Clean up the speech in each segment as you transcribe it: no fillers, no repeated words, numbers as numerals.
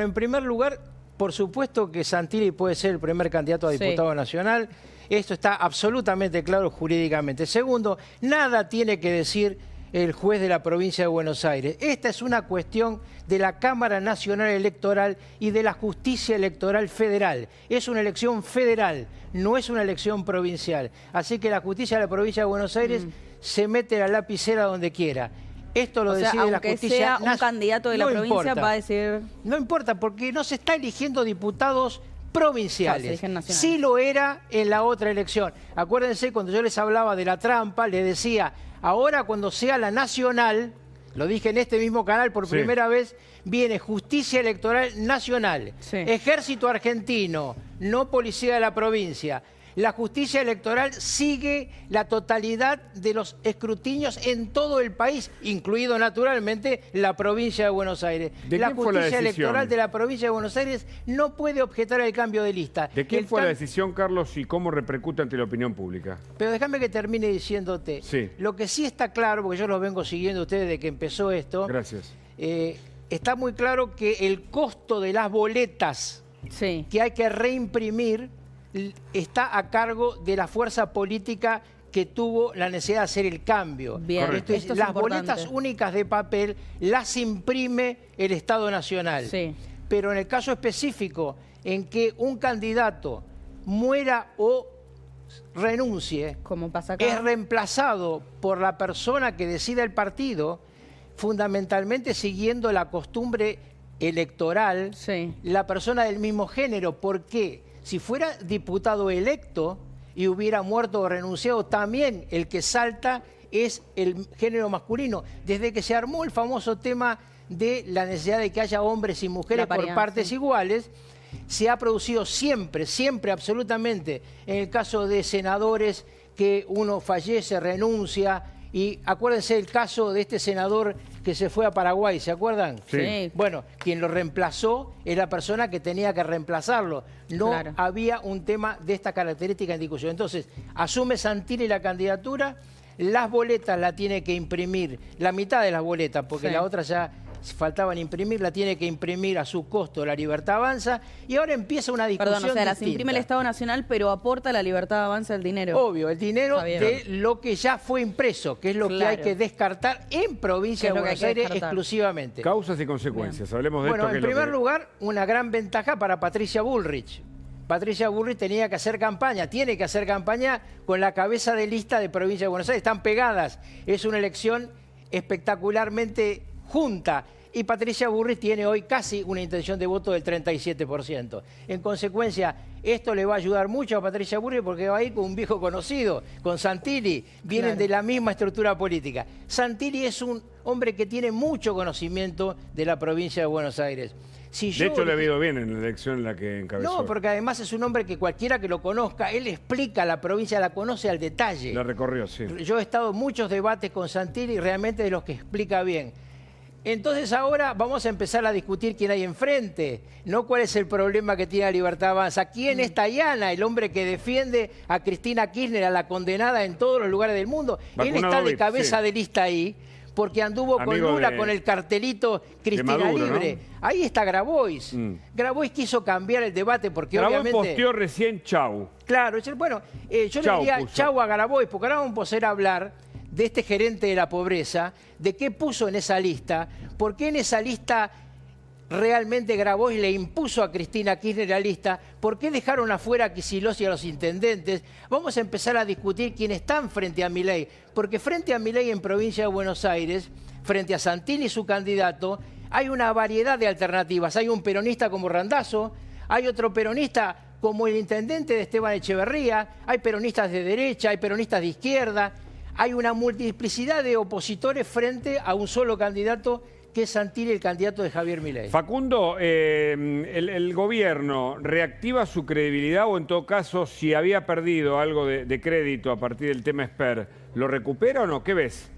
En primer lugar, por supuesto que Santilli puede ser el primer candidato a diputado nacional. Esto está absolutamente claro jurídicamente. Segundo, nada tiene que decir el juez de la provincia de Buenos Aires. Esta es una cuestión de la Cámara Nacional Electoral y de la Justicia Electoral Federal. Es una elección federal, no es una elección provincial. Así que la Justicia de la provincia de Buenos Aires se mete la lapicera donde quiera. Esto lo decide la justicia. Aunque sea un candidato de la provincia, va a decir... No importa, porque no se está eligiendo diputados provinciales. Sí lo era en la otra elección. Acuérdense, cuando yo les hablaba de la trampa, les decía, ahora cuando sea la nacional, lo dije en este mismo canal por primera vez, viene Justicia Electoral Nacional, Ejército Argentino, no Policía de la provincia. La justicia electoral sigue la totalidad de los escrutinios en todo el país, incluido naturalmente la provincia de Buenos Aires. La justicia electoral de la provincia de Buenos Aires no puede objetar el cambio de lista. ¿De quién fue la decisión, Carlos, y cómo repercute ante la opinión pública? Pero déjame que termine diciéndote. Lo que sí está claro, porque yo los vengo siguiendo a ustedes desde que empezó esto. Gracias. Está muy claro que el costo de las boletas que hay que reimprimir está a cargo de la fuerza política que tuvo la necesidad de hacer el cambio. Esto es las boletas únicas de papel las imprime el Estado Nacional. Pero en el caso específico en que un candidato muera o renuncie, como pasa acá, es reemplazado por la persona que decida el partido, fundamentalmente siguiendo la costumbre electoral, la persona del mismo género. ¿Por qué? Si fuera diputado electo y hubiera muerto o renunciado, también el que salta es el género masculino. Desde que se armó el famoso tema de la necesidad de que haya hombres y mujeres por partes iguales, se ha producido siempre, absolutamente, en el caso de senadores que uno fallece, renuncia. Y acuérdense el caso de este senador que se fue a Paraguay, ¿se acuerdan? Bueno, quien lo reemplazó es la persona que tenía que reemplazarlo. No había un tema de esta característica en discusión. Entonces, asume Santilli la candidatura, las boletas la tiene que imprimir, la mitad de las boletas, porque la otra ya faltaban imprimir, la tiene que imprimir a su costo La Libertad Avanza, y ahora empieza una discusión distinta. Las imprime el Estado Nacional, pero aporta La Libertad Avanza el dinero. Obvio, el dinero de lo que ya fue impreso, que es lo que hay que descartar en provincia de Buenos Aires exclusivamente. Causas y consecuencias, hablemos de esto. Bueno, en primer lugar, una gran ventaja para Patricia Bullrich. Patricia Bullrich tenía que hacer campaña, tiene que hacer campaña con la cabeza de lista de provincia de Buenos Aires. Están pegadas, es una elección espectacularmente junta. Y Patricia Bullrich tiene hoy casi una intención de voto del 37%. En consecuencia, esto le va a ayudar mucho a Patricia Bullrich porque va a ir con un viejo conocido, con Santilli. Vienen de la misma estructura política. Santilli es un hombre que tiene mucho conocimiento de la provincia de Buenos Aires. De hecho, le ha ido bien en la elección en la que encabezó. No, porque además es un hombre que cualquiera que lo conozca, él explica la provincia, la conoce al detalle. La recorrió, Yo he estado en muchos debates con Santilli, realmente de los que explica bien. Entonces ahora vamos a empezar a discutir quién hay enfrente, no cuál es el problema que tiene la Libertad Avanza. ¿Quién es Tayana, el hombre que defiende a Cristina Kirchner, a la condenada en todos los lugares del mundo? Él está de cabeza de lista ahí, porque anduvo con Lula con el cartelito Cristina Maduro, Libre. ¿No? Ahí está Grabois. Grabois quiso cambiar el debate porque obviamente... Grabois posteó recién chau. Claro, bueno, yo le diría chau a Grabois, porque ahora vamos a poder hablar de este gerente de la pobreza, de qué puso en esa lista, por qué en esa lista realmente Grabois le impuso a Cristina Kirchner la lista, por qué dejaron afuera a Kicillof y a los intendentes. Vamos a empezar a discutir quiénes están frente a Milei, porque frente a Milei en provincia de Buenos Aires, frente a Santilli y su candidato, hay una variedad de alternativas. Hay un peronista como Randazzo, hay otro peronista como el intendente de Esteban Echeverría, hay peronistas de derecha, hay peronistas de izquierda. Hay una multiplicidad de opositores frente a un solo candidato, que es Santilli, el candidato de Javier Milei. Facundo, ¿el gobierno reactiva su credibilidad o en todo caso, si había perdido algo de crédito a partir del tema Esper, lo recupera o no? ¿Qué ves?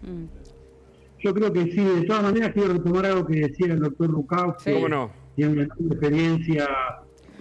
Yo creo que sí. De todas maneras, quiero retomar algo que decía el doctor Rucau, que ¿cómo no? Tiene una enorme experiencia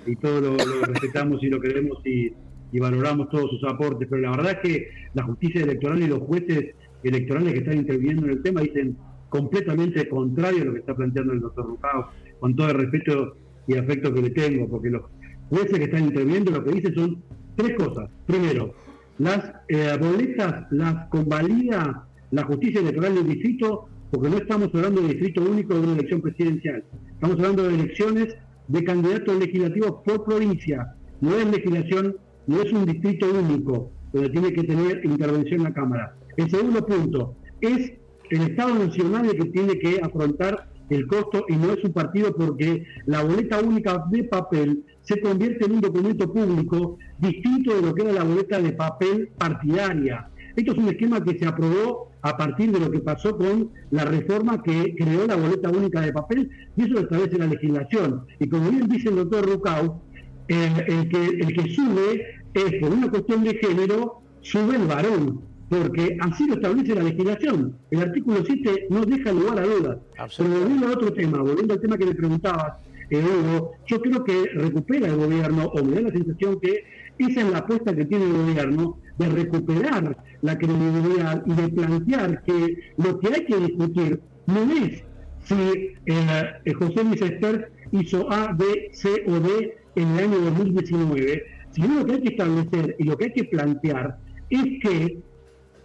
y todo lo respetamos y lo queremos y valoramos todos sus aportes, pero la verdad es que la justicia electoral y los jueces electorales que están interviniendo en el tema dicen completamente contrario a lo que está planteando el doctor Rucau. Con todo el respeto y afecto que le tengo, porque los jueces que están interviniendo lo que dicen son tres cosas. Primero, las boletas las convalida la justicia electoral del distrito, porque no estamos hablando de distrito único de una elección presidencial. Estamos hablando de elecciones de candidatos legislativos por provincia. No es legislación, no es un distrito único, donde tiene que tener intervención la Cámara. El segundo punto es el Estado Nacional el que tiene que afrontar el costo y no es un partido, porque la boleta única de papel se convierte en un documento público distinto de lo que era la boleta de papel partidaria. Esto es un esquema que se aprobó a partir de lo que pasó con la reforma que creó la boleta única de papel, y eso lo establece la legislación. Y como bien dice el doctor Rucau, el que sube es, por una cuestión de género, sube el varón, porque así lo establece la legislación. El artículo 7 no deja lugar a dudas. Pero volviendo a otro tema, volviendo al tema que le preguntabas, Hugo, yo creo que recupera el gobierno, o me da la sensación que esa es la apuesta que tiene el gobierno, de recuperar la credibilidad y de plantear que lo que hay que discutir no es si José Luis Espert hizo A, B, C o D en el año 2019, sino lo que hay que establecer y lo que hay que plantear es que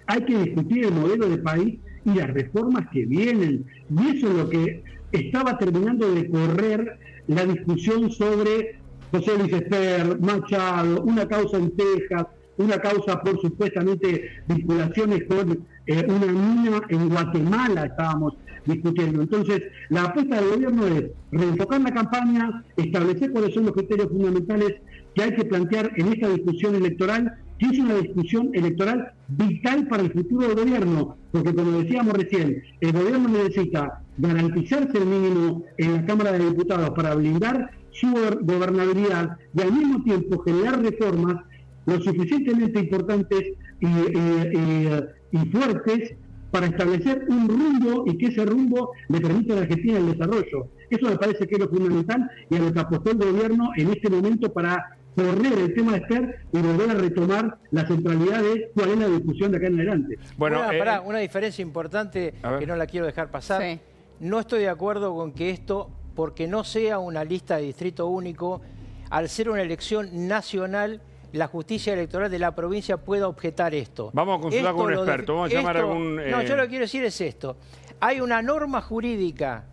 hay que discutir el modelo de país y las reformas que vienen. Y eso es lo que estaba terminando de correr la discusión sobre José Luis Espert, Machado, una causa en Texas, una causa por supuestamente vinculaciones con una mina en Guatemala, estábamos discutiendo. Entonces, la apuesta del gobierno es reenfocar la campaña, establecer cuáles son los criterios fundamentales que hay que plantear en esta discusión electoral, que es una discusión electoral vital para el futuro del gobierno, porque como decíamos recién, el gobierno necesita garantizarse el mínimo en la Cámara de Diputados para blindar su gobernabilidad y al mismo tiempo generar reformas lo suficientemente importantes y fuertes para establecer un rumbo y que ese rumbo le permita a la Argentina el desarrollo. Eso me parece que es lo fundamental y a lo que apostó el gobierno en este momento para correr el tema de Espert y volver a retomar la centralidad de cuál es la discusión de acá en adelante. Bueno, una diferencia importante que no la quiero dejar pasar. Sí. No estoy de acuerdo con que esto, porque no sea una lista de distrito único, al ser una elección nacional, la justicia electoral de la provincia pueda objetar esto. Vamos a consultar con un experto, vamos a llamar a algún... No, yo lo que quiero decir es esto. Hay una norma jurídica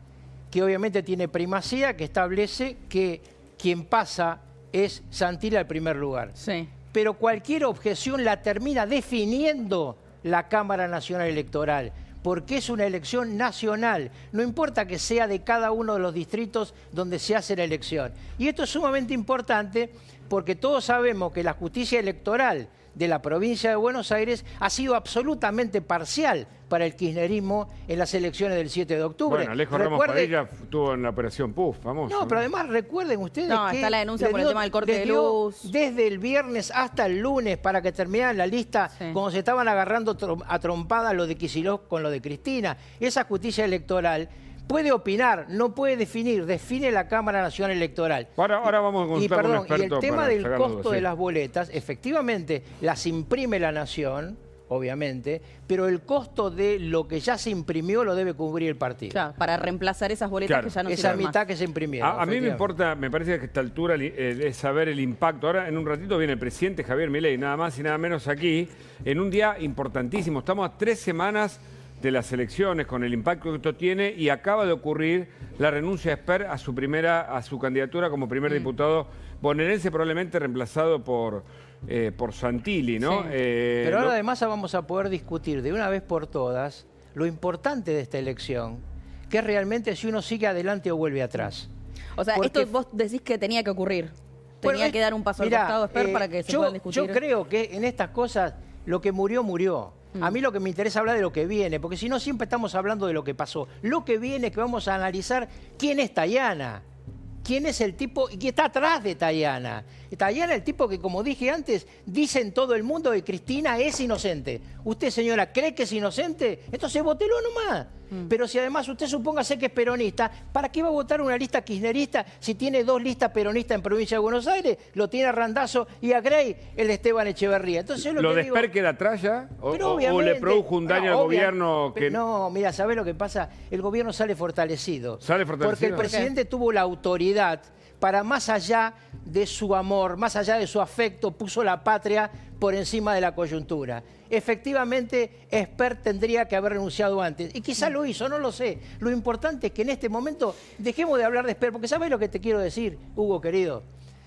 que obviamente tiene primacía, que establece que quien pasa es Santilli al primer lugar. Sí. Pero cualquier objeción la termina definiendo la Cámara Nacional Electoral, porque es una elección nacional. No importa que sea de cada uno de los distritos donde se hace la elección. Y esto es sumamente importante porque todos sabemos que la justicia electoral de la provincia de Buenos Aires ha sido absolutamente parcial para el kirchnerismo en las elecciones del 7 de octubre. Bueno, Alejo Ramos Padilla estuvo en la operación PUF, famoso. No, pero además recuerden ustedes que... está la denuncia por el tema del corte de luz. Desde el viernes hasta el lunes para que terminara la lista, cuando se estaban agarrando a trompadas lo de Kicillof con lo de Cristina. Esa justicia electoral puede opinar, no puede definir, define la Cámara Nacional Electoral. Ahora vamos a consultar con un experto. Y el tema del costo de las boletas, efectivamente, las imprime la Nación, obviamente, pero el costo de lo que ya se imprimió lo debe cubrir el partido. Claro, para reemplazar esas boletas que ya no sirven esa mitad más. que se imprimieron. A mí me importa, me parece que a esta altura es saber el impacto. Ahora, en un ratito viene el presidente Javier Milei, nada más y nada menos aquí, en un día importantísimo. Estamos a 3 semanas de las elecciones, con el impacto que esto tiene, y acaba de ocurrir la renuncia de Espert a su candidatura como primer diputado bonaerense, probablemente reemplazado por Santilli, ¿no? Sí. Pero ahora además vamos a poder discutir de una vez por todas lo importante de esta elección, que es realmente si uno sigue adelante o vuelve atrás. O sea, esto vos decís que tenía que ocurrir. Tenía que dar un paso al costado Espert para que se puedan discutir. Yo creo que en estas cosas lo que murió, murió. A mí lo que me interesa hablar de lo que viene, porque si no siempre estamos hablando de lo que pasó. Lo que viene es que vamos a analizar quién es Tayana, quién es el tipo y quién está atrás de Tayana. Tayana es el tipo que, como dije antes, dice en todo el mundo que Cristina es inocente. ¿Usted, señora, cree que es inocente? Entonces vótelo nomás. Pero si además usted supóngase que es peronista, ¿para qué va a votar una lista kirchnerista si tiene 2 listas peronistas en provincia de Buenos Aires? Lo tiene a Randazzo y a Grey, el de Esteban Echeverría. Entonces, ¿Lo de Espert queda atrás ya? ¿O le produjo un daño al gobierno? No, mira, ¿sabés lo que pasa? El gobierno sale fortalecido. ¿Sale fortalecido? Porque el presidente tuvo la autoridad para más allá de su amor, más allá de su afecto, puso la patria por encima de la coyuntura. Efectivamente, Esper tendría que haber renunciado antes. Y quizá lo hizo, no lo sé. Lo importante es que en este momento dejemos de hablar de Esper, porque ¿sabes lo que te quiero decir, Hugo, querido?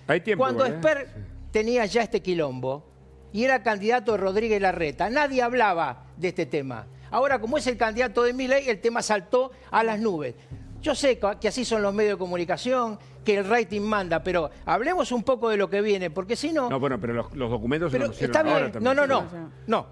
Hay tiempo. Cuando Esper tenía ya este quilombo y era candidato de Rodríguez Larreta, nadie hablaba de este tema. Ahora, como es el candidato de Milei, el tema saltó a las nubes. Yo sé que así son los medios de comunicación, que el rating manda, pero hablemos un poco de lo que viene, porque si no... No, bueno, pero los documentos se pero está bien, no.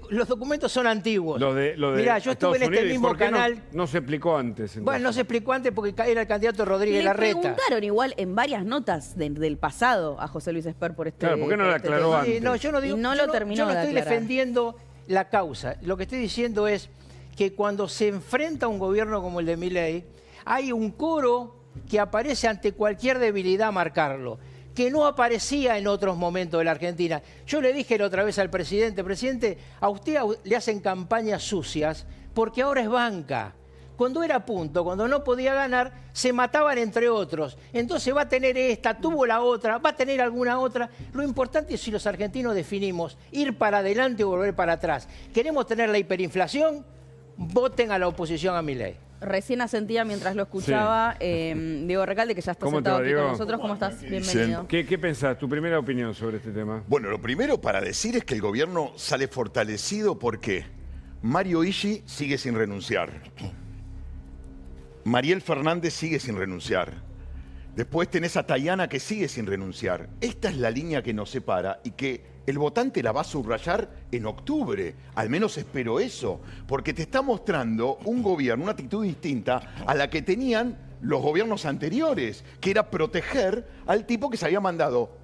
Los documentos son antiguos. Mirá, yo estuve en este mismo canal... No se explicó antes. Entonces. Bueno, no se explicó antes porque era el candidato Rodríguez Larreta. Le preguntaron igual en varias notas del pasado a José Luis Esper por este... Claro, ¿por qué no lo aclaró antes? No, yo no digo... No lo terminó yo no de estoy aclarar. defendiendo la causa. Lo que estoy diciendo es que cuando se enfrenta a un gobierno como el de Milei, hay un coro que aparece ante cualquier debilidad a marcarlo, que no aparecía en otros momentos de la Argentina. Yo le dije la otra vez al presidente, a usted le hacen campañas sucias porque ahora es banca. Cuando era punto, cuando no podía ganar, se mataban entre otros. Entonces va a tener esta, tuvo la otra, va a tener alguna otra. Lo importante es si los argentinos definimos ir para adelante o volver para atrás. ¿Queremos tener la hiperinflación? Voten a la oposición a Milei. Recién asentía mientras lo escuchaba Diego Recalde, que ya está sentado aquí con nosotros. ¿Cómo estás? Bienvenido. ¿Qué pensás? ¿Tu primera opinión sobre este tema? Bueno, lo primero para decir es que el gobierno sale fortalecido porque Mario Illy sigue sin renunciar. Mariel Fernández sigue sin renunciar. Después tenés a Tayana que sigue sin renunciar. Esta es la línea que nos separa y que el votante la va a subrayar en octubre. Al menos espero eso. Porque te está mostrando un gobierno, una actitud distinta a la que tenían los gobiernos anteriores, que era proteger al tipo que se había mandado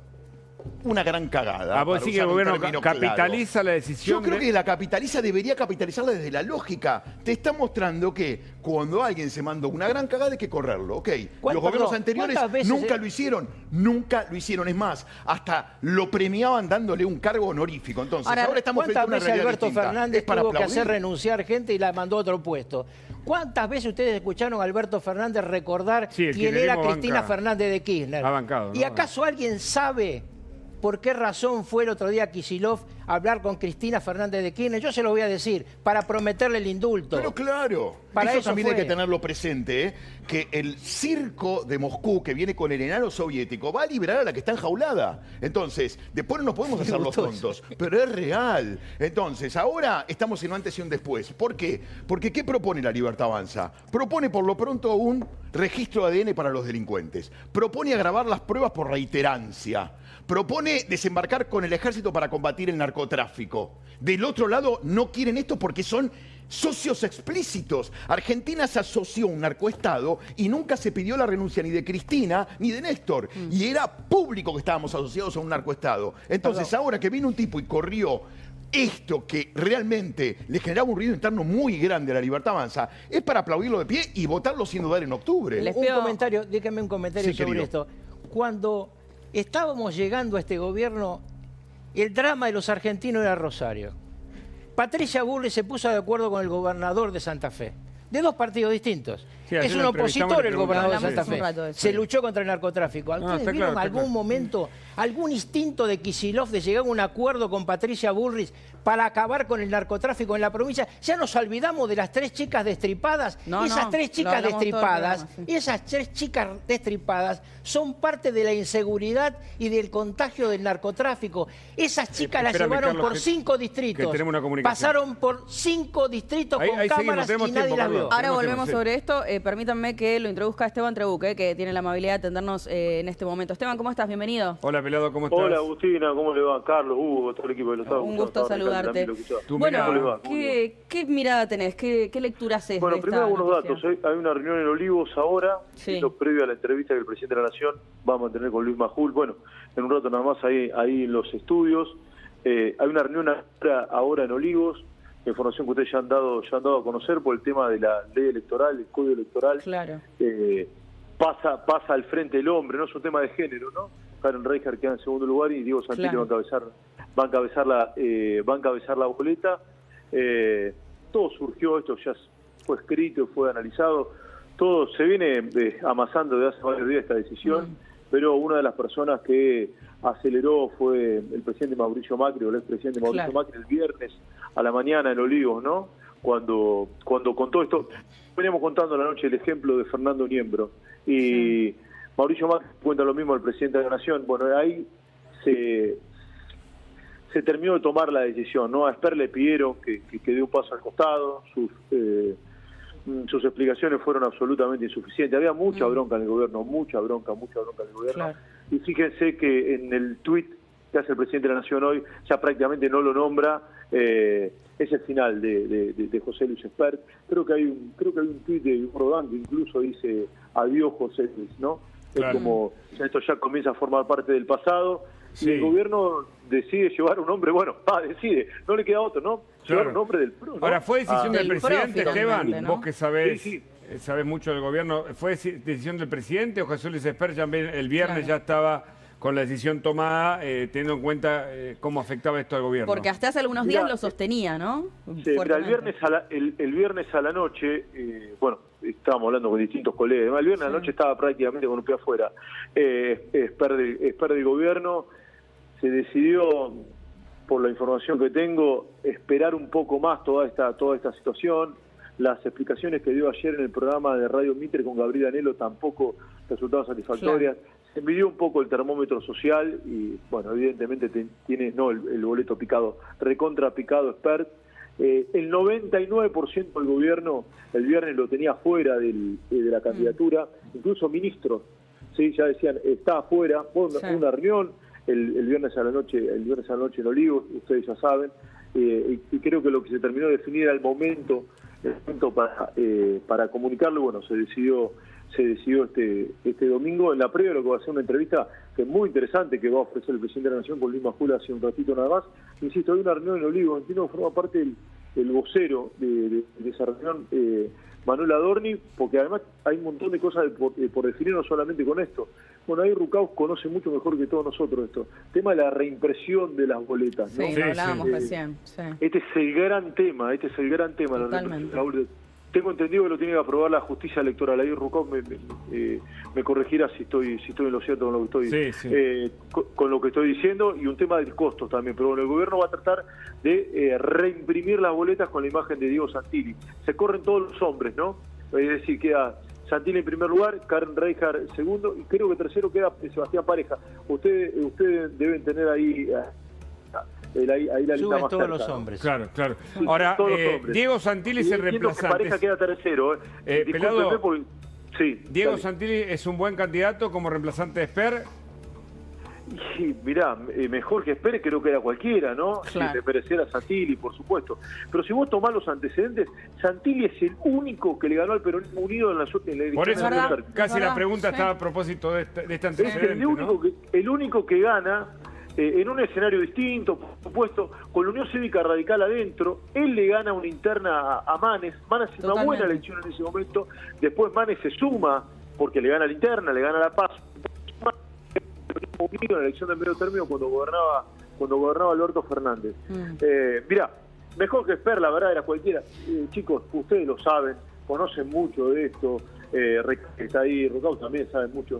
una gran cagada. ¿Vos decís que el gobierno capitaliza la decisión? Yo creo que la capitaliza, debería capitalizarla desde la lógica. Te está mostrando que cuando alguien se mandó una gran cagada hay que correrlo, ¿ok? Los gobiernos anteriores nunca lo hicieron. Nunca lo hicieron. Es más, hasta lo premiaban dándole un cargo honorífico. Entonces, ahora estamos frente a una realidad Alberto distinta. Fernández tuvo que hacer renunciar gente y la mandó a otro puesto? ¿Cuántas veces ustedes escucharon a Alberto Fernández recordar quién era Cristina Fernández de Kirchner? Ha bancado, ¿no? ¿Y acaso alguien sabe por qué razón fue el otro día Kicillof a hablar con Cristina Fernández de Kirchner? Yo se lo voy a decir, para prometerle el indulto. Pero claro, para eso también hay que tenerlo presente, que el circo de Moscú que viene con el enano soviético va a liberar a la que está enjaulada. Entonces, después no nos podemos hacer los tontos, pero es real. Entonces, ahora estamos en un antes y un después. ¿Por qué? Porque ¿qué propone la Libertad Avanza? Propone por lo pronto un registro de ADN para los delincuentes. Propone agravar las pruebas por reiterancia. Propone desembarcar con el ejército para combatir el narcotráfico. Del otro lado, no quieren esto porque son socios explícitos. Argentina se asoció a un narcoestado y nunca se pidió la renuncia ni de Cristina ni de Néstor. Y era público que estábamos asociados a un narcoestado. Entonces, ahora que vino un tipo y corrió esto que realmente le generaba un ruido interno muy grande a la Libertad Avanza, es para aplaudirlo de pie y votarlo sin dudar en octubre. Díganme un comentario sobre esto. Cuando estábamos llegando a este gobierno, el drama de los argentinos era Rosario. Patricia Bullrich se puso de acuerdo con el gobernador de Santa Fe, de dos partidos distintos. Sí, es un opositor el gobernador de Santa Fe. Se luchó contra el narcotráfico. ¿Ustedes vieron algún momento, algún instinto de Kicillof de llegar a un acuerdo con Patricia Bullrich para acabar con el narcotráfico en la provincia? Ya nos olvidamos de las 3 chicas destripadas. Esas 3 chicas destripadas son parte de la inseguridad y del contagio del narcotráfico. Esas chicas las llevaron por 5 distritos. Pasaron por 5 distritos con cámaras y nadie las vio. Ahora volvemos sobre esto. Permítanme que lo introduzca Esteban Trebuque, que tiene la amabilidad de atendernos en este momento. Esteban, ¿cómo estás? Bienvenido. Hola, Pelado, ¿cómo estás? Hola, Agustina, ¿cómo le va? Carlos, Hugo, todo el equipo de los Estados. Un gusto saludarte. Bueno, ¿qué mirada tenés? ¿Qué lectura haces? Bueno, primero algunos datos. Hay una reunión en Olivos ahora, esto previo a la entrevista que el presidente de la Nación va a mantener con Luis Majul. Bueno, en un rato nada más ahí en los estudios. Hay una reunión ahora en Olivos. Información que ustedes ya han dado a conocer por el tema de la ley electoral, el código electoral. Claro. Pasa al frente el hombre, no es un tema de género, ¿no? Karen Reicher queda en segundo lugar y Diego Santilli va a encabezar la boleta. Todo surgió, esto ya fue escrito, fue analizado todo se viene amasando desde hace varios días esta decisión, pero una de las personas que aceleró fue el presidente Mauricio Macri, o el expresidente Mauricio Macri, el viernes a la mañana en Olivos, ¿no? Cuando contó esto, veníamos contando la noche el ejemplo de Fernando Niembro, y Mauricio Macri cuenta lo mismo al presidente de la Nación. Bueno, ahí se terminó de tomar la decisión, ¿no? A Esper le pidieron que dé un paso al costado, sus explicaciones fueron absolutamente insuficientes. Había mucha bronca en el gobierno, mucha bronca en el gobierno. Claro. Y fíjense que en el tuit que hace el presidente de la Nación hoy, ya prácticamente no lo nombra, es el final de José Luis Espert. Creo que hay un tuit de Rodán que incluso dice adiós José Luis, ¿no? Claro. Es como, esto ya comienza a formar parte del pasado. Sí. Y el gobierno decide llevar un hombre, decide, no le queda otro, ¿no? Llevar un hombre del PRO, ¿no? Ahora, ¿fue decisión del presidente, Esteban? ¿No? Vos que sabés mucho del gobierno, ¿fue decisión del presidente o José Luis Espert también el viernes ya estaba con la decisión tomada, teniendo en cuenta cómo afectaba esto al gobierno? Porque hasta hace algunos días lo sostenía, ¿no? Sí, mira, el viernes a la noche, estábamos hablando con distintos colegas, el viernes a la noche estaba prácticamente con un pie afuera. Espert del gobierno se decidió, por la información que tengo, esperar un poco más toda esta situación. Las explicaciones que dio ayer en el programa de Radio Mitre con Gabriel Anelo tampoco resultaron satisfactorias. Claro. Se midió un poco el termómetro social y, evidentemente tiene el boleto picado, recontra picado Espert. El 99% del gobierno el viernes lo tenía fuera de la candidatura, incluso ministros, ¿sí? Ya decían, está afuera, una reunión el viernes a la noche en Olivos, ustedes ya saben, y creo que lo que se terminó de definir era el momento para comunicarlo. Se decidió este domingo en la previa, lo que va a ser una entrevista que es muy interesante, que va a ofrecer el presidente de la Nación con Luis Majul hace un ratito nada más. Insisto, hay una reunión en Olivos, entiendo que forma parte el vocero de esa reunión, Manuel Adorni, porque además hay un montón de cosas por definir, no solamente con esto. Ahí Rucaus conoce mucho mejor que todos nosotros esto. Tema de la reimpresión de las boletas, ¿no? Sí, lo hablábamos recién. Sí. Este es el gran tema, Totalmente. La tengo entendido que lo tiene que aprobar la justicia electoral. Ahí Rucaus me corregirá si estoy en lo cierto con lo que estoy con lo que estoy diciendo, y un tema de costos también. Pero el gobierno va a tratar de reimprimir las boletas con la imagen de Diego Santilli. Se corren todos los hombres, ¿no? Es decir, queda Santilli en primer lugar, Karen Reijard segundo, y creo que tercero queda Sebastián Pareja. Ustedes deben tener ahí la lista más todos cerca, los hombres. Claro. Ahora, Diego Santilli es el reemplazante. Pareja queda tercero. Pelado, sí, Diego Santilli es un buen candidato como reemplazante de Esper. Y mirá, mejor que Espere creo que era cualquiera, ¿no? Claro. Si te mereciera Santilli, por supuesto. Pero si vos tomás los antecedentes, Santilli es el único que le ganó al peronismo unido en la elección. Por eso casi la pregunta estaba a propósito de este antecedente. Es el único que gana en un escenario distinto, por supuesto, con la Unión Cívica Radical adentro. Él le gana una interna a Manes. Manes es una buena elección en ese momento. Después Manes se suma porque le gana la interna, le gana la paz. Unido en la elección del medio término cuando gobernaba Alberto Fernández. Mirá, mejor que Esper, la verdad, era cualquiera. Chicos, ustedes lo saben, conocen mucho de esto. Está ahí, Rucaus también sabe mucho.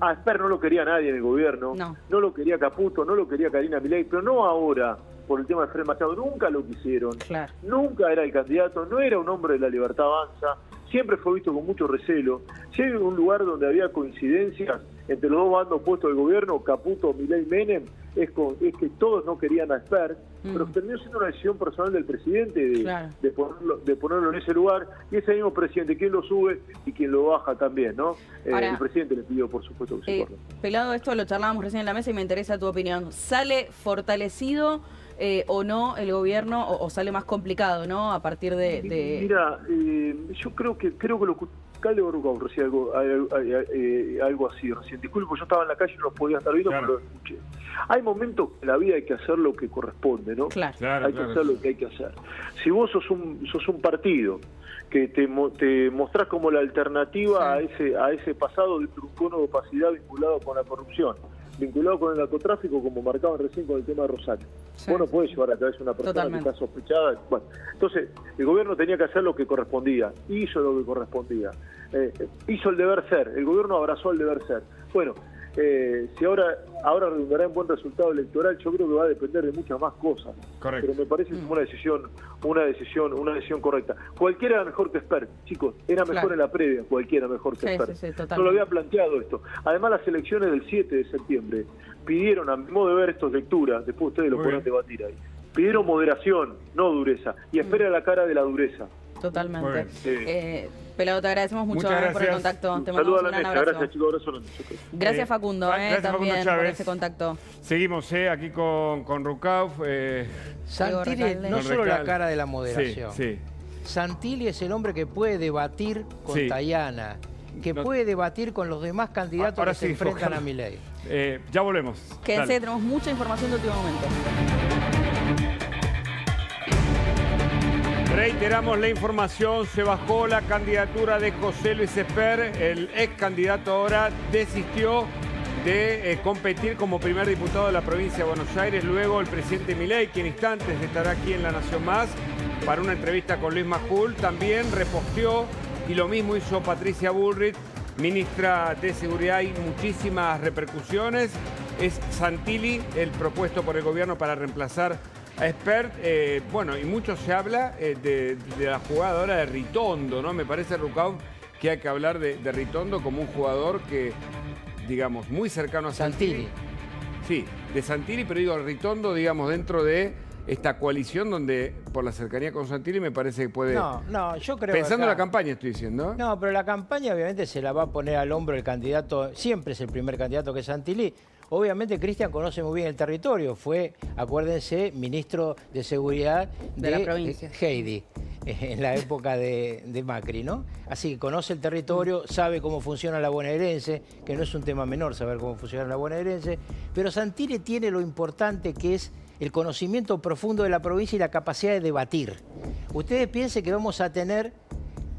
A Esper no lo quería nadie en el gobierno, no lo quería Caputo, no lo quería Karina Milei, pero no ahora, por el tema de Fred Machado. Nunca lo quisieron, nunca era el candidato, no era un hombre de la Libertad Avanza, siempre fue visto con mucho recelo. Si hay un lugar donde había coincidencias entre los dos bandos puestos del gobierno, Caputo, Milei, Menem, es que todos no querían a Esper, pero terminó siendo una decisión personal del presidente de ponerlo en ese lugar, y ese mismo presidente, quien lo sube y quien lo baja también, ¿no? Ahora, el presidente le pidió, por supuesto, que se corra. Pelado, esto lo charlábamos recién en la mesa y me interesa tu opinión. ¿Sale fortalecido o no el gobierno, o sale más complicado, ¿no? A partir de... Mira, yo creo que lo alcalde Rucaus recién algo así recién. Disculpe, yo estaba en la calle y no los podía estar viendo, pero lo escuché. Hay momentos que en la vida hay que hacer lo que corresponde, ¿no? Hay que hacer lo que hay que hacer. Si vos sos un partido que te mostrás como la alternativa a ese pasado de trucón o opacidad vinculado con la corrupción, vinculado con el narcotráfico, como marcaban recién con el tema de Rosario, Sí. Vos no podés llevar a través de una persona que está sospechada. Bueno, entonces, el gobierno tenía que hacer lo que correspondía, hizo lo que correspondía, hizo el deber ser, el gobierno abrazó el deber ser. Bueno, si ahora redundará en buen resultado electoral, yo creo que va a depender de muchas más cosas. Correcto. Pero me parece que es una decisión correcta. Cualquiera era mejor que Esper, chicos, era mejor en la previa, cualquiera mejor que Esper. Yo lo había planteado esto. Además, las elecciones del 7 de septiembre pidieron, a mi modo de ver, esto es lectura, después ustedes lo podrán debatir ahí. Pidieron moderación, no dureza, y Esper era la cara de la dureza. Totalmente. Pelado, te agradecemos mucho por el contacto. Te mandamos un gran abrazo. Gracias, chicos. Gracias, Facundo, gracias, también Facundo por ese contacto. Seguimos aquí con Rucauf. Santilli no solo la cara de la moderación. Sí. Santilli es el hombre que puede debatir con Tayana, que puede debatir con los demás candidatos que se enfrentan a Milei. Ya volvemos. Quédense, tenemos mucha información de último momento. Reiteramos la información, se bajó la candidatura de José Luis Esper, el ex candidato ahora desistió de competir como primer diputado de la provincia de Buenos Aires. Luego el presidente Milei, que en instantes estará aquí en La Nación Más para una entrevista con Luis Majul, también reposteó, y lo mismo hizo Patricia Bullrich, ministra de Seguridad. Hay muchísimas repercusiones. Es Santilli el propuesto por el gobierno para reemplazar a Esper. Bueno, y mucho se habla de la jugadora de Ritondo, ¿no? Me parece, Rucauf, que hay que hablar de Ritondo como un jugador que, digamos, muy cercano a Santilli. Sí, de Santilli, pero digo, Ritondo, digamos, dentro de esta coalición donde, por la cercanía con Santilli, me parece que puede... No, yo creo Pensando en la campaña, estoy diciendo. No, pero la campaña obviamente se la va a poner al hombro el candidato, siempre es el primer candidato que es Santilli. Obviamente Cristian conoce muy bien el territorio, fue, acuérdense, ministro de Seguridad de la provincia. Heidi, en la época de Macri, ¿no? Así que conoce el territorio, sabe cómo funciona la bonaerense, que no es un tema menor saber cómo funciona la bonaerense, pero Santilli tiene lo importante que es el conocimiento profundo de la provincia y la capacidad de debatir. Ustedes piensen que vamos a tener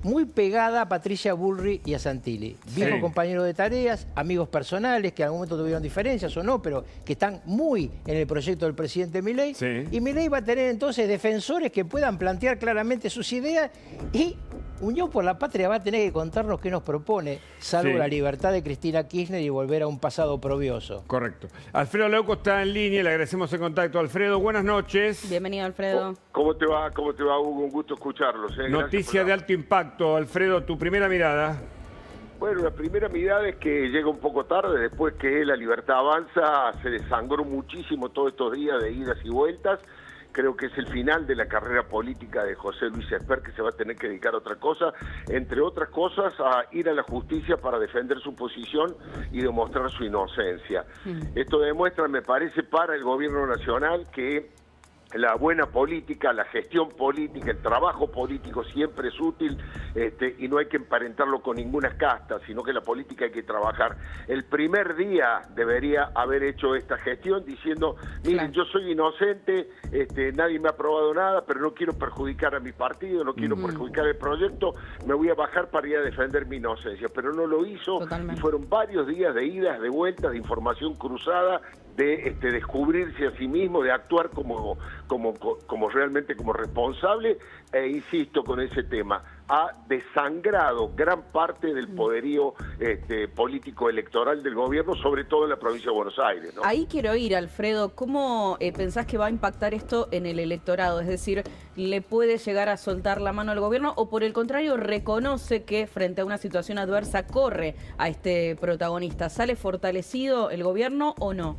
muy pegada a Patricia Bullrich y a Santilli. Viejo compañero de tareas, amigos personales que en algún momento tuvieron diferencias o no, pero que están muy en el proyecto del presidente Milei. Y Milei va a tener entonces defensores que puedan plantear claramente sus ideas, y Unión por la Patria va a tener que contarnos qué nos propone, salvo la libertad de Cristina Kirchner y volver a un pasado probioso. Correcto. Alfredo Leuco está en línea, le agradecemos el contacto. Alfredo, buenas noches. Bienvenido, Alfredo. ¿Cómo te va, Hugo? Un gusto escucharlos. Noticia de alto impacto. Alfredo, tu primera mirada. Bueno, la primera mirada es que llega un poco tarde, después que La Libertad Avanza se desangró muchísimo todos estos días de idas y vueltas. Creo que es el final de la carrera política de José Luis Esper, que se va a tener que dedicar a otra cosa, entre otras cosas a ir a la justicia para defender su posición y demostrar su inocencia. Esto demuestra, me parece, para el gobierno nacional que la buena política, la gestión política, el trabajo político siempre es útil, y no hay que emparentarlo con ninguna casta, sino que la política hay que trabajar. El primer día debería haber hecho esta gestión diciendo, miren, yo soy inocente, nadie me ha aprobado nada, pero no quiero perjudicar a mi partido, no quiero perjudicar el proyecto, me voy a bajar para ir a defender mi inocencia. Pero no lo hizo. Y fueron varios días de idas, de vueltas, de información cruzada, de descubrirse a sí mismo, de actuar como realmente como responsable, insisto con ese tema, ha desangrado gran parte del poderío político electoral del gobierno, sobre todo en la provincia de Buenos Aires, ¿no? Ahí quiero ir, Alfredo. ¿Cómo pensás que va a impactar esto en el electorado? Es decir, ¿le puede llegar a soltar la mano al gobierno o por el contrario reconoce que frente a una situación adversa corre a este protagonista? ¿Sale fortalecido el gobierno o no?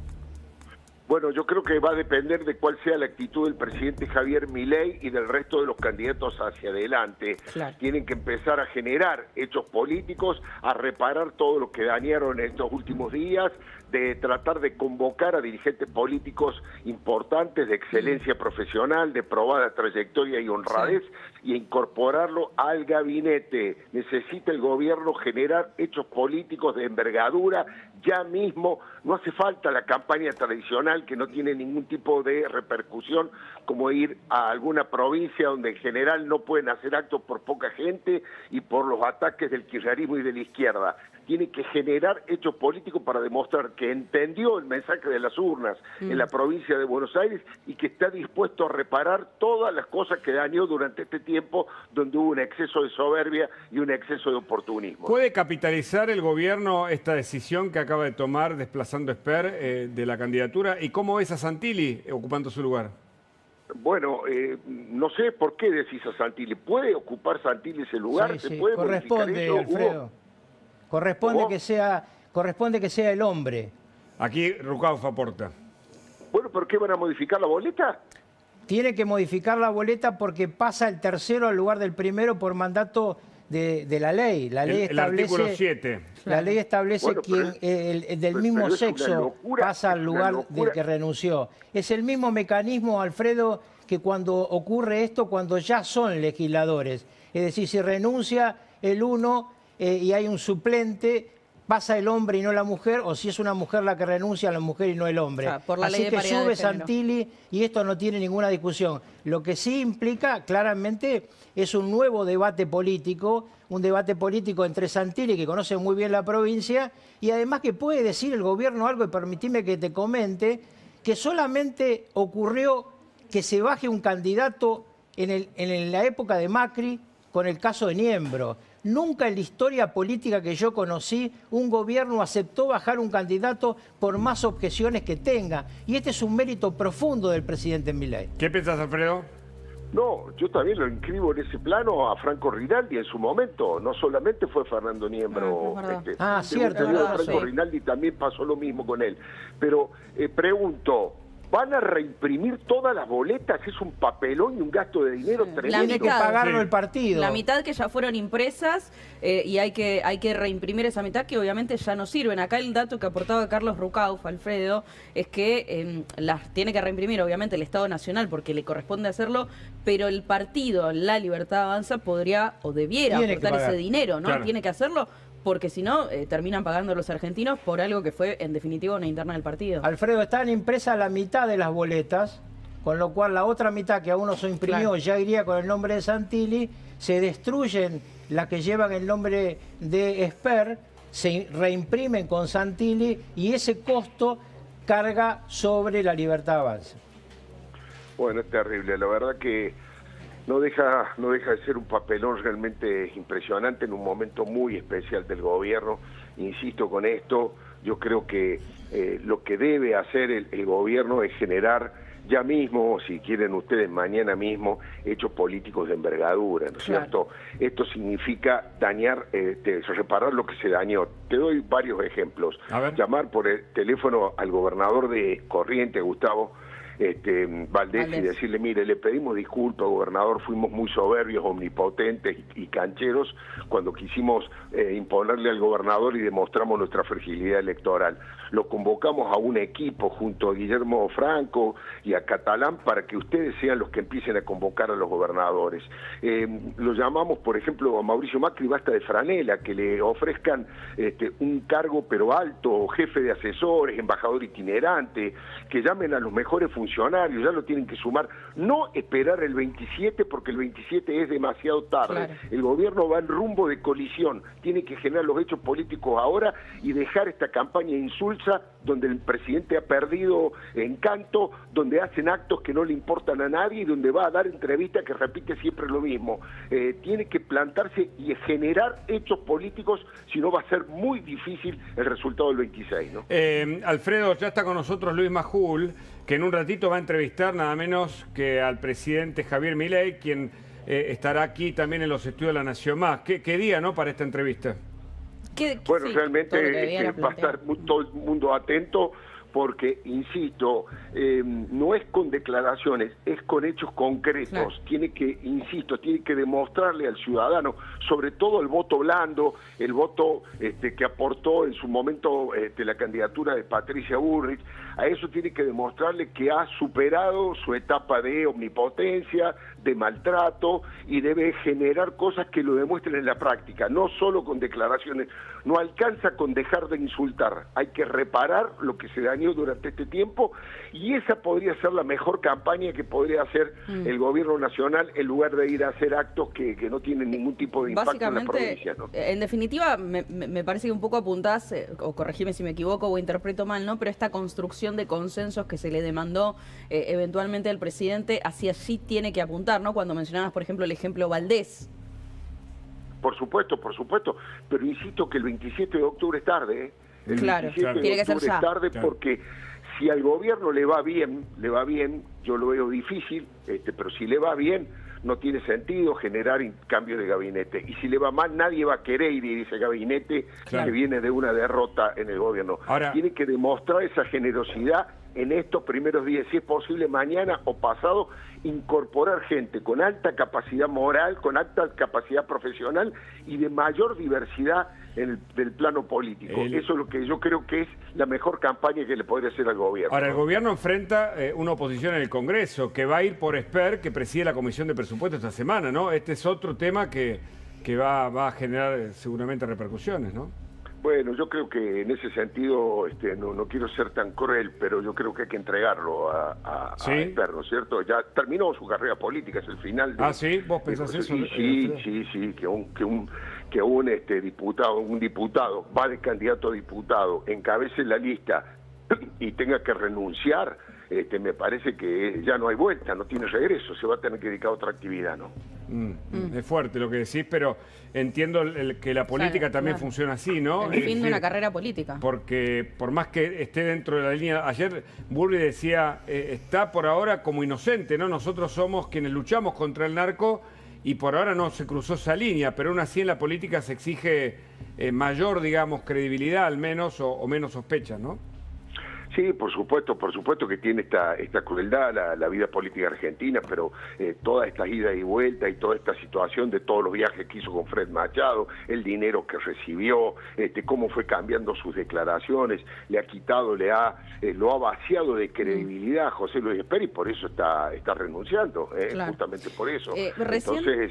Bueno, yo creo que va a depender de cuál sea la actitud del presidente Javier Milei y del resto de los candidatos hacia adelante. Tienen que empezar a generar hechos políticos, a reparar todo lo que dañaron en estos últimos días, de tratar de convocar a dirigentes políticos importantes, de excelencia profesional, de probada trayectoria y honradez, y incorporarlo al gabinete. Necesita el gobierno generar hechos políticos de envergadura ya mismo. No hace falta la campaña tradicional que no tiene ningún tipo de repercusión, como ir a alguna provincia donde en general no pueden hacer actos por poca gente y por los ataques del kirchnerismo y de la izquierda. tiene que generar hechos políticos para demostrar que entendió el mensaje de las urnas en la provincia de Buenos Aires y que está dispuesto a reparar todas las cosas que dañó durante este tiempo donde hubo un exceso de soberbia y un exceso de oportunismo. ¿Puede capitalizar el gobierno esta decisión que acaba de tomar desplazando a Esper de la candidatura? ¿Y cómo ves a Santilli ocupando su lugar? Bueno, no sé por qué decís a Santilli. ¿Puede ocupar Santilli ese lugar? Sí, ¿Se puede corresponde, eso, Alfredo. Corresponde que sea el hombre. Aquí Rucauf aporta. Bueno, ¿por qué van a modificar la boleta? Tiene que modificar la boleta porque pasa el tercero al lugar del primero por mandato de la ley. La ley el artículo 7. La ley establece bueno, el del mismo sexo pasa al lugar del que renunció. Es el mismo mecanismo, Alfredo, que cuando ocurre esto, cuando ya son legisladores. Es decir, si renuncia el uno y hay un suplente, pasa el hombre y no la mujer, o si es una mujer la que renuncia, la mujer y no el hombre. Por la Así ley de que paridad sube de género. Santilli y esto no tiene ninguna discusión. Lo que sí implica claramente es un nuevo debate político, un debate político entre Santilli, que conoce muy bien la provincia, y además que puede decir el gobierno algo, y permitime que te comente, que solamente ocurrió que se baje un candidato en la época de Macri con el caso de Niembro. Nunca en la historia política que yo conocí un gobierno aceptó bajar un candidato por más objeciones que tenga. Y este es un mérito profundo del presidente Milei. ¿Qué pensás, Alfredo? No, yo también lo inscribo en ese plano a Franco Rinaldi en su momento. No solamente fue Fernando Niembro. Cierto. Franco Rinaldi también pasó lo mismo con él. Pero pregunto, ¿van a reimprimir todas las boletas? Es un papelón y un gasto de dinero tremendo. Tiene que pagarlo el partido. La mitad que ya fueron impresas y hay que reimprimir esa mitad que obviamente ya no sirven. Acá el dato que aportaba Carlos Rucauf, Alfredo, es que las tiene que reimprimir obviamente el Estado Nacional porque le corresponde hacerlo, pero el partido La Libertad Avanza podría o debiera aportar ese dinero, ¿no? Claro. Tiene que hacerlo porque si no, terminan pagando los argentinos por algo que fue, en definitiva, una interna del partido. Alfredo, están impresas la mitad de las boletas, con lo cual la otra mitad que aún no se imprimió ya iría con el nombre de Santilli, se destruyen las que llevan el nombre de Esper, se reimprimen con Santilli y ese costo carga sobre La Libertad Avanza. Bueno, es terrible, la verdad que no deja de ser un papelón realmente impresionante en un momento muy especial del gobierno. Insisto con esto, yo creo que lo que debe hacer el gobierno es generar ya mismo, si quieren ustedes mañana mismo, hechos políticos de envergadura, ¿no es cierto? Esto significa dañar, reparar lo que se dañó. Te doy varios ejemplos. Llamar por el teléfono al gobernador de Corrientes, Gustavo Valdés, y decirle, mire, le pedimos disculpas, gobernador, fuimos muy soberbios, omnipotentes y cancheros cuando quisimos imponerle al gobernador y demostramos nuestra fragilidad electoral. Lo convocamos a un equipo junto a Guillermo Franco y a Catalán para que ustedes sean los que empiecen a convocar a los gobernadores. Lo llamamos, por ejemplo, a Mauricio Macri, basta de franela, que le ofrezcan un cargo pero alto, jefe de asesores, embajador itinerante, que llamen a los mejores funcionarios, ya lo tienen que sumar, no esperar el 27 porque el 27 es demasiado tarde. El gobierno va en rumbo de colisión, tiene que generar los hechos políticos ahora y dejar esta campaña insulsa donde el presidente ha perdido encanto, donde hacen actos que no le importan a nadie y donde va a dar entrevistas que repite siempre lo mismo. Tiene que plantarse y generar hechos políticos, si no va a ser muy difícil el resultado del 26, ¿no? Alfredo, ya está con nosotros Luis Majul, que en un ratito va a entrevistar nada menos que al presidente Javier Milei, quien estará aquí también en los estudios de La Nación Más. ¿Qué día, no, para esta entrevista? Bueno, realmente va a estar todo el mundo atento porque, insisto, no es con declaraciones, es con hechos concretos. Tiene que demostrarle al ciudadano, sobre todo el voto blando, el voto que aportó en su momento la candidatura de Patricia Bullrich, a eso tiene que demostrarle que ha superado su etapa de omnipotencia, de maltrato, y debe generar cosas que lo demuestren en la práctica, no solo con declaraciones. No alcanza con dejar de insultar, hay que reparar lo que se dañó tenido durante este tiempo, y esa podría ser la mejor campaña que podría hacer el gobierno nacional en lugar de ir a hacer actos que no tienen ningún tipo de impacto en la provincia, ¿no? En definitiva, me parece que un poco apuntás, o corregime si me equivoco o interpreto mal, ¿no? Pero esta construcción de consensos que se le demandó eventualmente al presidente, hacia allí tiene que apuntar, ¿no? Cuando mencionabas, por ejemplo, el ejemplo Valdés. Por supuesto, pero insisto que el 27 de octubre es tarde, ¿eh? El 27 tiene que ser octubre ya. es tarde porque si al gobierno le va bien, yo lo veo difícil, pero si le va bien, no tiene sentido generar cambio de gabinete. Y si le va mal, nadie va a querer ir a ese gabinete que viene de una derrota en el gobierno. Ahora, tiene que demostrar esa generosidad en estos primeros días, si es posible mañana o pasado, incorporar gente con alta capacidad moral, con alta capacidad profesional y de mayor diversidad del plano político. Eso es lo que yo creo que es la mejor campaña que le podría hacer al gobierno. Ahora, el gobierno enfrenta una oposición en el Congreso que va a ir por Esper, que preside la Comisión de Presupuestos esta semana, ¿no? Este es otro tema que va a generar seguramente repercusiones, ¿no? Bueno, yo creo que en ese sentido, no quiero ser tan cruel, pero yo creo que hay que entregarlo a Esper, ¿no es cierto? Ya terminó su carrera política, es el final de... ¿Sí? ¿Vos pensás eso? Sí, que un diputado va de candidato a diputado, encabece la lista y tenga que renunciar, me parece que ya no hay vuelta, no tiene regreso, se va a tener que dedicar a otra actividad, ¿no? Es fuerte lo que decís, pero entiendo que la política también funciona así, ¿no? El fin de una carrera política. Porque por más que esté dentro de la línea... Ayer Burri decía, está por ahora como inocente, ¿no? Nosotros somos quienes luchamos contra el narco y por ahora no se cruzó esa línea, pero aún así en la política se exige mayor, digamos, credibilidad al menos o menos sospechas, ¿no? Sí, por supuesto que tiene esta crueldad la vida política argentina, pero toda esta ida y vuelta y toda esta situación de todos los viajes que hizo con Fred Machado, el dinero que recibió, cómo fue cambiando sus declaraciones, le ha quitado, lo ha vaciado de credibilidad a José Luis Esper y por eso está renunciando, justamente por eso. Entonces,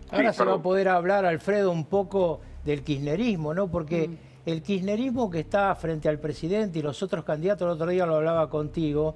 ahora se va a poder hablar, Alfredo, un poco del kirchnerismo, ¿no? Porque el kirchnerismo que está frente al presidente y los otros candidatos, el otro día lo hablaba contigo,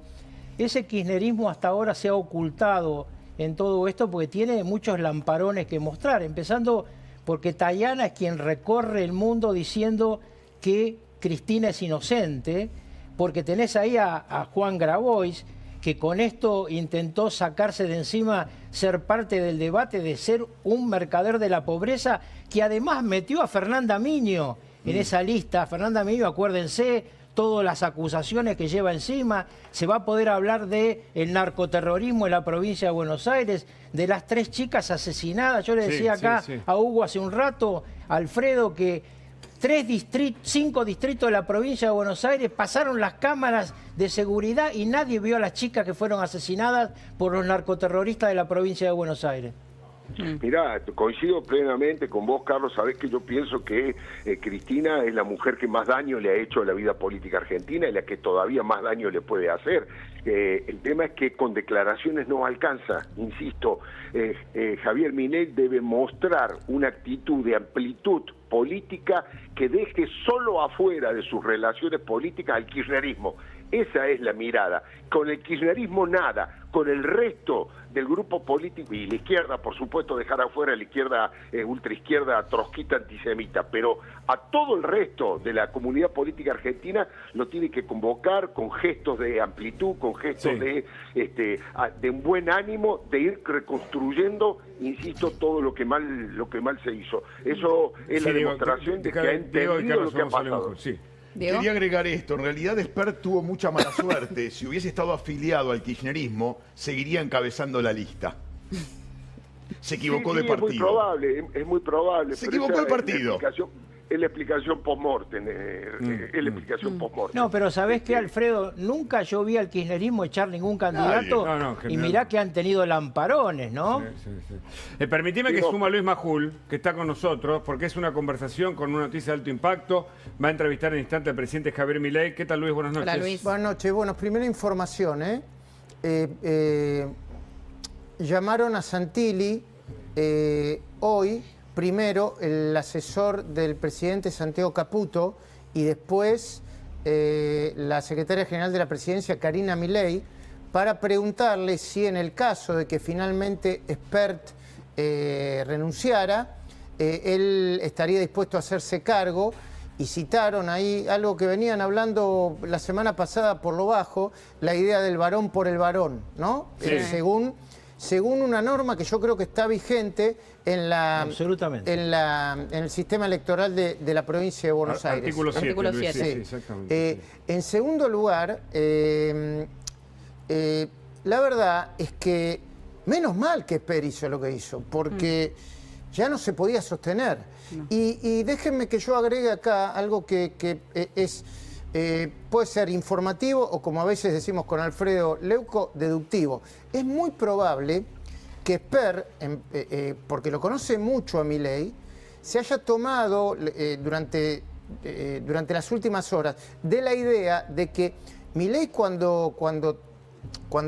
ese kirchnerismo hasta ahora se ha ocultado en todo esto porque tiene muchos lamparones que mostrar, empezando porque Tayana es quien recorre el mundo diciendo que Cristina es inocente, porque tenés ahí a Juan Grabois, que con esto intentó sacarse de encima ser parte del debate de ser un mercader de la pobreza, que además metió a Fernanda Miño en esa lista. Fernanda Miño, acuérdense, todas las acusaciones que lleva encima. Se va a poder hablar del narcoterrorismo en la provincia de Buenos Aires, de las 3 chicas asesinadas. Yo le decía acá a Hugo hace un rato, Alfredo, que 5 distritos de la provincia de Buenos Aires pasaron las cámaras de seguridad y nadie vio a las chicas que fueron asesinadas por los narcoterroristas de la provincia de Buenos Aires. Mirá, coincido plenamente con vos, Carlos. Sabés que yo pienso que Cristina es la mujer que más daño le ha hecho a la vida política argentina y la que todavía más daño le puede hacer. El tema es que con declaraciones no alcanza, insisto. Javier Milei debe mostrar una actitud de amplitud política que deje solo afuera de sus relaciones políticas al kirchnerismo. Esa es la mirada. Con el kirchnerismo nada, con el resto del grupo político y la izquierda, por supuesto, dejar afuera la izquierda, ultraizquierda, trotskista, antisemita, pero a todo el resto de la comunidad política argentina lo tiene que convocar con gestos de amplitud, con gestos de un buen ánimo, de ir reconstruyendo, insisto, todo lo que mal se hizo. Eso es la demostración de que ha entendido lo que ha pasado. ¿Diego? Quería agregar esto, en realidad Esper tuvo mucha mala suerte. Si hubiese estado afiliado al kirchnerismo, seguiría encabezando la lista. Se equivocó de partido. Es muy probable. Se equivocó de partido. Es la explicación post-mortem. No, pero ¿sabés qué, Alfredo? Nunca yo vi al kirchnerismo echar ningún candidato y mirá que han tenido lamparones, ¿no? Permitime que suma Luis Majul, que está con nosotros, porque es una conversación con una noticia de alto impacto. Va a entrevistar en instante al presidente Javier Milei. ¿Qué tal, Luis? Buenas noches. Hola, Luis. Buenas noches. Bueno, primera información, llamaron a Santilli hoy. Primero, el asesor del presidente Santiago Caputo y después la secretaria general de la presidencia, Karina Milei, para preguntarle si en el caso de que finalmente Espert renunciara, él estaría dispuesto a hacerse cargo, y citaron ahí algo que venían hablando la semana pasada por lo bajo, la idea del varón por el varón, ¿no? Sí. Según una norma que yo creo que está vigente en el sistema electoral de la provincia de Buenos Aires. Artículo 7. Artículo 7. Sí, exactamente. En segundo lugar, la verdad es que menos mal que Espert hizo lo que hizo, porque ya no se podía sostener. No. Y déjenme que yo agregue acá algo que puede ser informativo o, como a veces decimos con Alfredo Leuco, deductivo. Es muy probable que Espert, porque lo conoce mucho a Milei, se haya tomado durante las últimas horas de la idea de que Milei cuando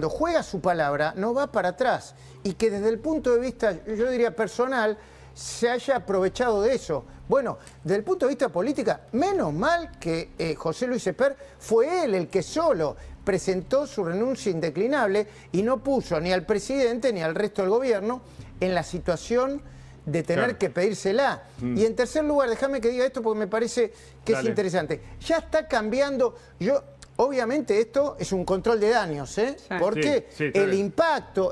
juega su palabra no va para atrás, y que desde el punto de vista, yo diría personal, se haya aprovechado de eso. Bueno, desde el punto de vista política, menos mal que José Luis Espert fue él el que solo presentó su renuncia indeclinable y no puso ni al presidente ni al resto del gobierno en la situación de tener que pedírsela. Y en tercer lugar, déjame que diga esto porque me parece que es interesante. Ya está cambiando. Obviamente esto es un control de daños, ¿eh? Sí. Porque el impacto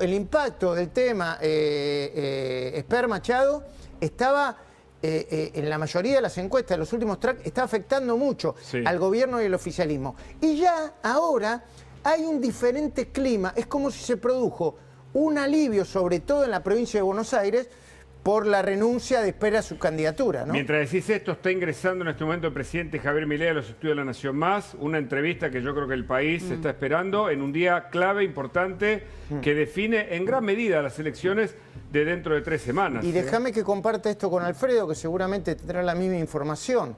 del tema Espert Machado estaba en la mayoría de las encuestas de los últimos tracks, está afectando mucho al gobierno y al oficialismo. Y ya ahora hay un diferente clima, es como si se produjo un alivio, sobre todo en la provincia de Buenos Aires, por la renuncia de Espert a su candidatura, ¿no? Mientras decís esto, está ingresando en este momento el presidente Javier Milei a los estudios de La Nación Más, una entrevista que yo creo que el país está esperando en un día clave, importante, que define en gran medida las elecciones de dentro de 3 semanas. Y déjame que comparta esto con Alfredo, que seguramente tendrá la misma información.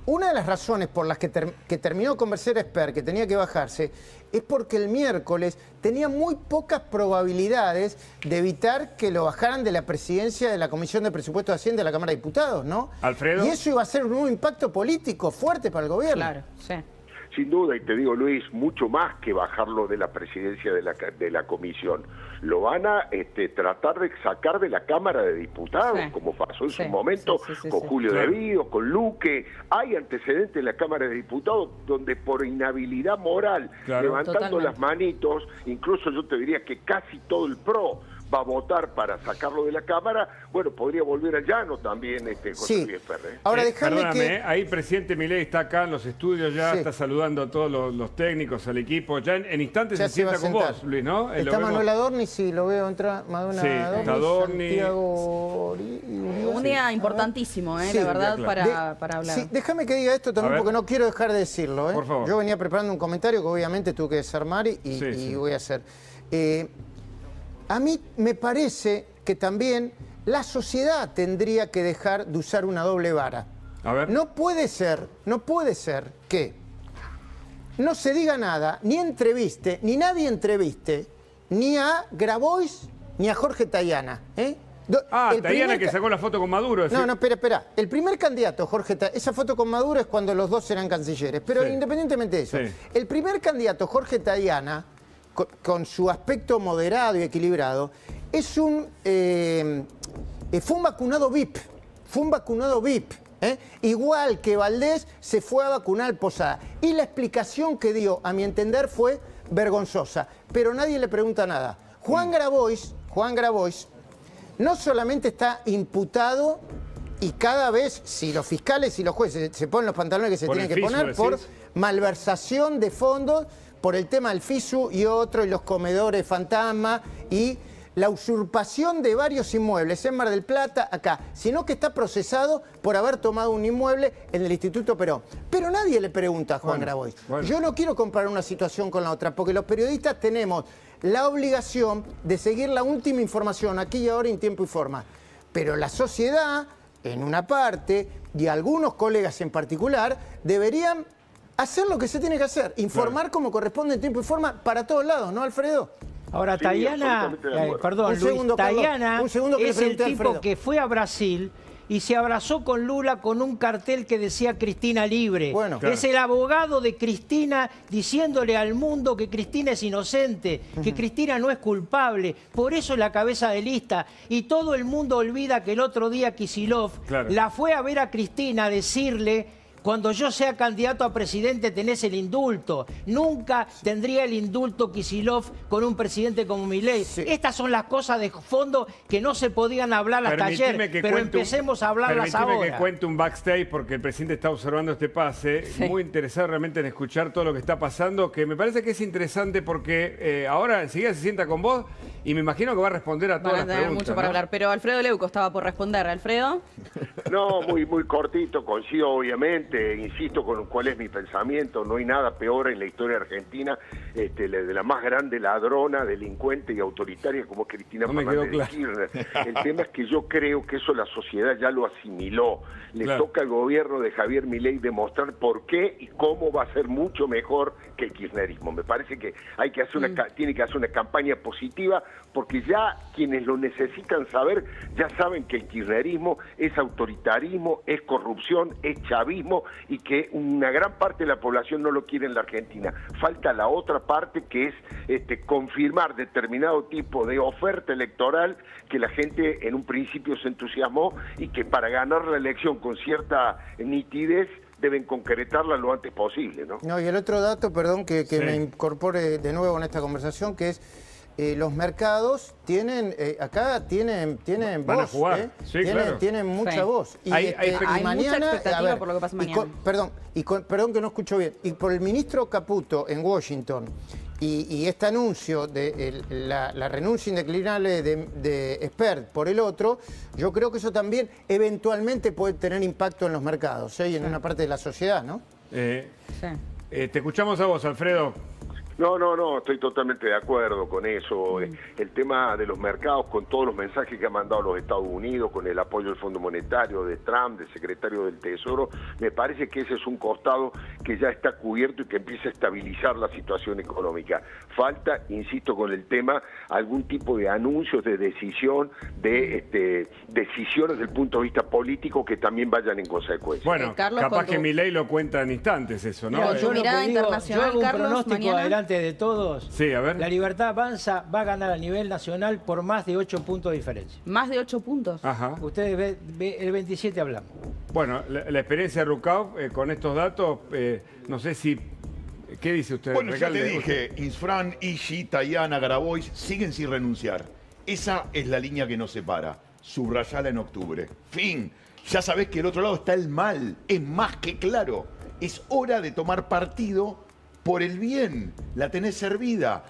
Una de las razones por las que terminó de convencer a Espert que tenía que bajarse es porque el miércoles tenía muy pocas probabilidades de evitar que lo bajaran de la presidencia de la Comisión de Presupuestos de Hacienda de la Cámara de Diputados, ¿no? Alfredo. Y eso iba a ser un nuevo impacto político fuerte para el gobierno. Claro, sí. Sin duda, y te digo, Luis, mucho más que bajarlo de la presidencia de la comisión. Lo van a tratar de sacar de la Cámara de Diputados, como pasó en su momento con Julio Davío, con Luque. Hay antecedentes en la Cámara de Diputados donde por inhabilidad moral, levantando las manitos, incluso yo te diría que casi todo el PRO va a votar para sacarlo de la Cámara, bueno, podría volver al llano también José Luis Espert. Ahora déjame perdóname, ahí presidente Milei está acá en los estudios ya, está saludando a todos los técnicos, al equipo, ya en instantes se sienta con vos, Luis, ¿no? Está Manuel Adorni, sí, lo veo entrar, Adorni. Un día importantísimo, la verdad, para hablar. Sí, déjame que diga esto también porque no quiero dejar de decirlo. Por favor. Yo venía preparando un comentario que obviamente tuve que desarmar y voy a hacer. A mí me parece que también la sociedad tendría que dejar de usar una doble vara. A ver. No puede ser que no se diga nada, ni nadie entreviste, ni a Grabois, ni a Jorge Tayana. Tayana que sacó la foto con Maduro. No, espera. El primer candidato, Jorge Tayana, esa foto con Maduro es cuando los dos eran cancilleres, pero independientemente de eso, el primer candidato, Jorge Tayana, con su aspecto moderado y equilibrado, fue un vacunado VIP. Igual que Valdés se fue a vacunar al Posada. Y la explicación que dio, a mi entender, fue vergonzosa. Pero nadie le pregunta nada. Juan Grabois no solamente está imputado, y cada vez, si los fiscales y los jueces se ponen los pantalones que se tienen que poner, por malversación de fondos, por el tema del FISU y los comedores fantasma y la usurpación de varios inmuebles en Mar del Plata, acá, sino que está procesado por haber tomado un inmueble en el Instituto Perón. Pero nadie le pregunta a Juan Grabois. Yo no quiero comparar una situación con la otra, porque los periodistas tenemos la obligación de seguir la última información aquí y ahora en tiempo y forma. Pero la sociedad, en una parte, y algunos colegas en particular, deberían hacer lo que se tiene que hacer, informar como corresponde en tiempo y forma para todos lados, ¿no, Alfredo? Ahora, Tayana, perdón, Luis, Tayana es el tipo que fue a Brasil y se abrazó con Lula con un cartel que decía Cristina libre. Bueno, es el abogado de Cristina diciéndole al mundo que Cristina es inocente, que Cristina no es culpable. Por eso es la cabeza de lista. Y todo el mundo olvida que el otro día Kicillof la fue a ver a Cristina a decirle: cuando yo sea candidato a presidente tenés el indulto. Nunca tendría el indulto Kicillof con un presidente como Milei. Estas son las cosas de fondo que no se podían hablar hasta ayer, pero empecemos a hablarlas ahora. Permitime que cuente un backstage, porque el presidente está observando este pase. Muy interesado realmente en escuchar todo lo que está pasando, que me parece que es interesante porque ahora enseguida se sienta con vos y me imagino que va a responder a todas las preguntas. Mucho para hablar, pero Alfredo Leuco estaba por responder. ¿Alfredo? No, muy cortito, coincido obviamente. Insisto con cuál es mi pensamiento. No hay nada peor en la historia argentina de la más grande ladrona, delincuente y autoritaria como Cristina Fernández de Kirchner. El tema es que yo creo que eso la sociedad ya lo asimiló. Le toca al gobierno de Javier Milei demostrar por qué y cómo va a ser mucho mejor que el kirchnerismo. Me parece que hay que hacer tiene que hacer una campaña positiva, porque ya quienes lo necesitan saber ya saben que el kirchnerismo es autoritarismo, es corrupción, es chavismo, y que una gran parte de la población no lo quiere en la Argentina. Falta la otra parte, que es confirmar determinado tipo de oferta electoral que la gente en un principio se entusiasmó y que para ganar la elección con cierta nitidez deben concretarla lo antes posible, ¿no? No, y el otro dato, perdón, que me incorpore de nuevo en esta conversación, que es los mercados tienen, acá tienen Van voz, a jugar. Tienen mucha voz. Y hay mañana, mucha expectativa por lo que pasa mañana. Perdón que no escucho bien. Y por el ministro Caputo en Washington y este anuncio de la renuncia indeclinable de Spert por el otro, yo creo que eso también eventualmente puede tener impacto en los mercados y en una parte de la sociedad, ¿no? Te escuchamos a vos, Alfredo. No, estoy totalmente de acuerdo con eso. El tema de los mercados, con todos los mensajes que han mandado los Estados Unidos, con el apoyo del Fondo Monetario, de Trump, del secretario del Tesoro, me parece que ese es un costado que ya está cubierto y que empieza a estabilizar la situación económica. Falta, insisto con el tema, algún tipo de anuncios de decisión, de decisiones desde el punto de vista político que también vayan en consecuencia. Bueno, Carlos, capaz que Milei lo cuenta en instantes eso, ¿no? Mira, yo hago un Carlos, pronóstico mañana adelante de todos. Sí, a ver. La Libertad Avanza va a ganar a nivel nacional por más de 8 puntos de diferencia. ¿Más de 8 puntos? Ajá. Ustedes el 27 hablamos. Bueno, la experiencia de Rucauf con estos datos, no sé si... ¿Qué dice usted? Bueno, ya te dije, Insfrán, Igi, Tayana, Grabois siguen sin renunciar. Esa es la línea que nos separa. Subrayala en octubre. Fin. Ya sabés que del otro lado está el mal. Es más que claro. Es hora de tomar partido por el bien. La tenés servida.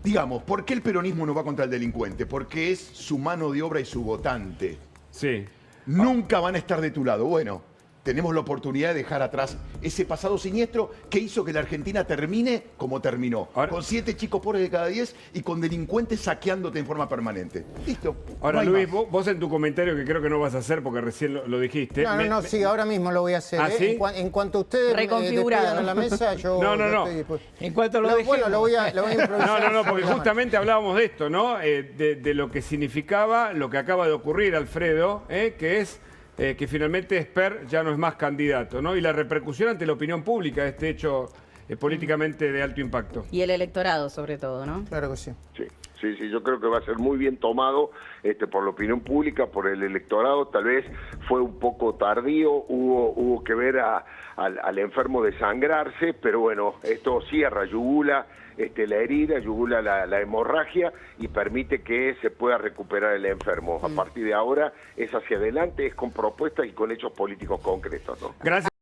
Digamos, ¿por qué el peronismo no va contra el delincuente? Porque es su mano de obra y su votante. Sí. Nunca van a estar de tu lado. Bueno, tenemos la oportunidad de dejar atrás ese pasado siniestro que hizo que la Argentina termine como terminó. Ahora, con 7 chicos pobres de cada 10 y con delincuentes saqueándote en forma permanente. Listo. Ahora, no Luis, vos en tu comentario, que creo que no vas a hacer porque recién lo dijiste. Sí, ahora mismo lo voy a hacer. ¿Sí? En cuanto ustedes despidan a la mesa, yo estoy dispuesto. En cuanto lo dejemos. Bueno, lo voy a improvisar. No, porque justamente hablábamos de esto, ¿no? De lo que significaba lo que acaba de ocurrir, Alfredo, que es... que finalmente Spert ya no es más candidato, ¿no? Y la repercusión ante la opinión pública de este hecho políticamente de alto impacto. Y el electorado, sobre todo, ¿no? Claro que sí. Sí, yo creo que va a ser muy bien tomado por la opinión pública, por el electorado. Tal vez fue un poco tardío, hubo que ver al enfermo desangrarse, pero bueno, esto cierra, yugula la herida, yugula la hemorragia y permite que se pueda recuperar el enfermo. A partir de ahora es hacia adelante, es con propuestas y con hechos políticos concretos, ¿no? Gracias.